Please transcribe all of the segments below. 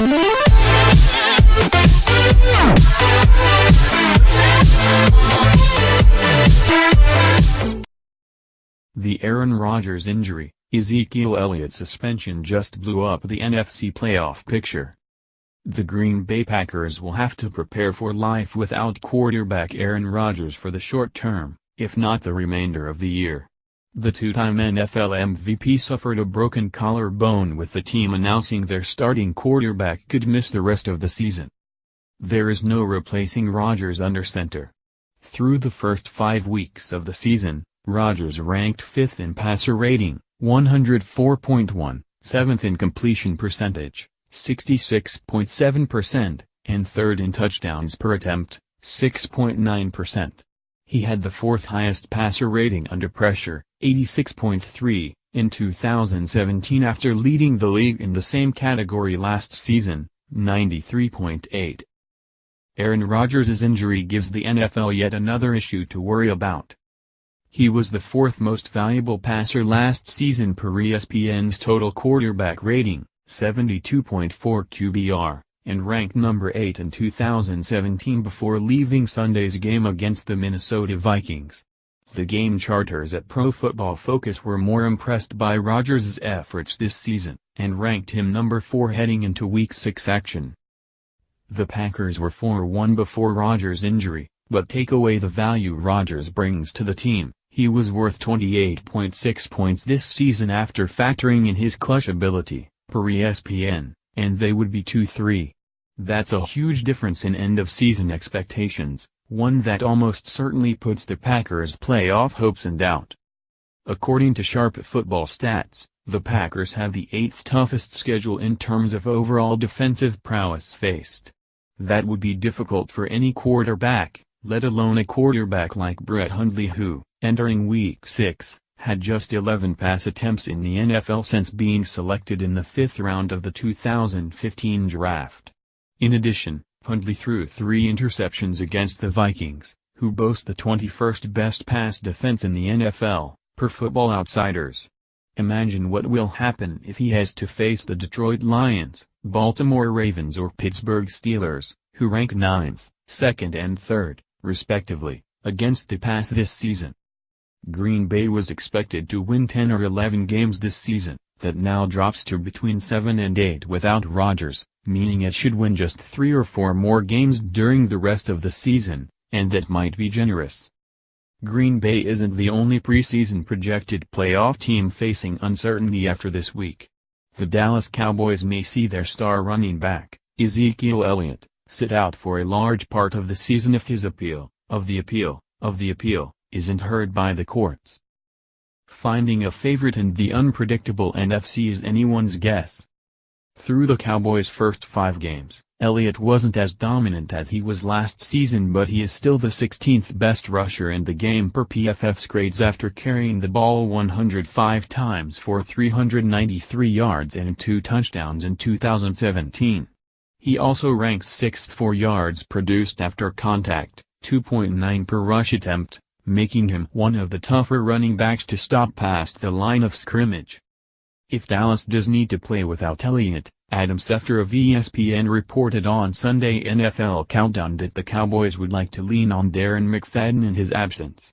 The Aaron Rodgers injury, Ezekiel Elliott suspension just blew up the NFC playoff picture. The Green Bay Packers will have to prepare for life without quarterback Aaron Rodgers for the short term, if not the remainder of the year. The two-time NFL MVP suffered a broken collarbone, with the team announcing their starting quarterback could miss the rest of the season. There is no replacing Rodgers under center. Through the first 5 weeks of the season, Rodgers ranked 5th in passer rating, 104.1, 7th in completion percentage, 66.7%, and 3rd in touchdowns per attempt, 6.9%. He had the 4th highest passer rating under pressure, 86.3, in 2017 after leading the league in the same category last season, 93.8. Aaron Rodgers' injury gives the NFL yet another issue to worry about. He was the 4th most valuable passer last season per ESPN's total quarterback rating, 72.4 QBR, and ranked number 8 in 2017 before leaving Sunday's game against the Minnesota Vikings. The game charters at Pro Football Focus were more impressed by Rodgers' efforts this season, and ranked him number 4 heading into Week 6 action. The Packers were 4-1 before Rodgers' injury, but take away the value Rodgers brings to the team, he was worth 28.6 points this season after factoring in his clutch ability, per ESPN, and they would be 2-3. That's a huge difference in end-of-season expectations, one that almost certainly puts the Packers' playoff hopes in doubt. According to Sharp Football Stats, the Packers have the 8th toughest schedule in terms of overall defensive prowess faced. That would be difficult for any quarterback, let alone a quarterback like Brett Hundley who, entering Week 6, had just 11 pass attempts in the NFL since being selected in the 5th round of the 2015 draft. In addition, Hundley threw 3 interceptions against the Vikings, who boast the 21st best pass defense in the NFL, per Football Outsiders. Imagine what will happen if he has to face the Detroit Lions, Baltimore Ravens or Pittsburgh Steelers, who rank 9th, 2nd and 3rd, respectively, against the pass this season. Green Bay was expected to win 10 or 11 games this season, that now drops to between 7 and 8 without Rodgers, meaning it should win just 3 or 4 more games during the rest of the season, and that might be generous. Green Bay isn't the only preseason projected playoff team facing uncertainty after this week. The Dallas Cowboys may see their star running back, Ezekiel Elliott, sit out for a large part of the season if his appeal, isn't heard by the courts. Finding a favorite in the unpredictable NFC is anyone's guess. Through the Cowboys' first 5 games, Elliott wasn't as dominant as he was last season, but he is still the 16th best rusher in the game per PFF's grades after carrying the ball 105 times for 393 yards and 2 touchdowns in 2017. He also ranks 6th for yards produced after contact, 2.9 per rush attempt, making him one of the tougher running backs to stop past the line of scrimmage. If Dallas does need to play without Elliott, Adam Schefter of ESPN reported on Sunday NFL Countdown that the Cowboys would like to lean on Darren McFadden in his absence.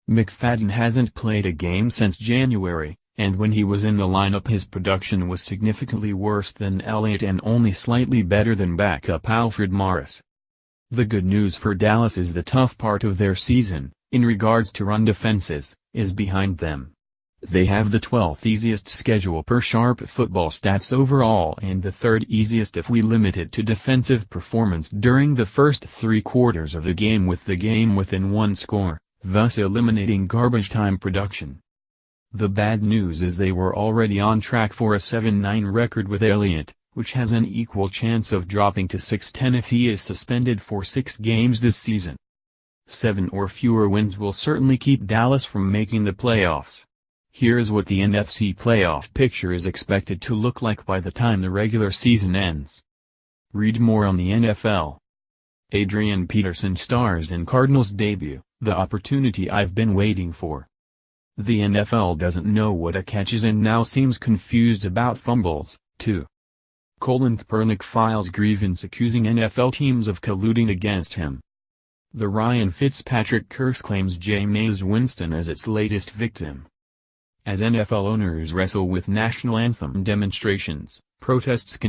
McFadden hasn't played a game since January, and when he was in the lineup his production was significantly worse than Elliott and only slightly better than backup Alfred Morris. The good news for Dallas is the tough part of their season, in regards to run defenses, is behind them. They have the 12th easiest schedule per Sharp Football Stats overall and the 3rd easiest if we limit it to defensive performance during the first 3 quarters of the game, with the game within 1 score, thus eliminating garbage time production. The bad news is they were already on track for a 7-9 record with Elliott, which has an equal chance of dropping to 6-10 if he is suspended for 6 games this season. 7 or fewer wins will certainly keep Dallas from making the playoffs. Here's what the NFC playoff picture is expected to look like by the time the regular season ends. Read more on the NFL. Adrian Peterson stars in Cardinals debut, the opportunity I've been waiting for. The NFL doesn't know what a catch is and now seems confused about fumbles, too. Kaepernick files grievance accusing NFL teams of colluding against him. The Ryan Fitzpatrick curse claims Jameis Winston as its latest victim. As NFL owners wrestle with national anthem demonstrations, protests continue.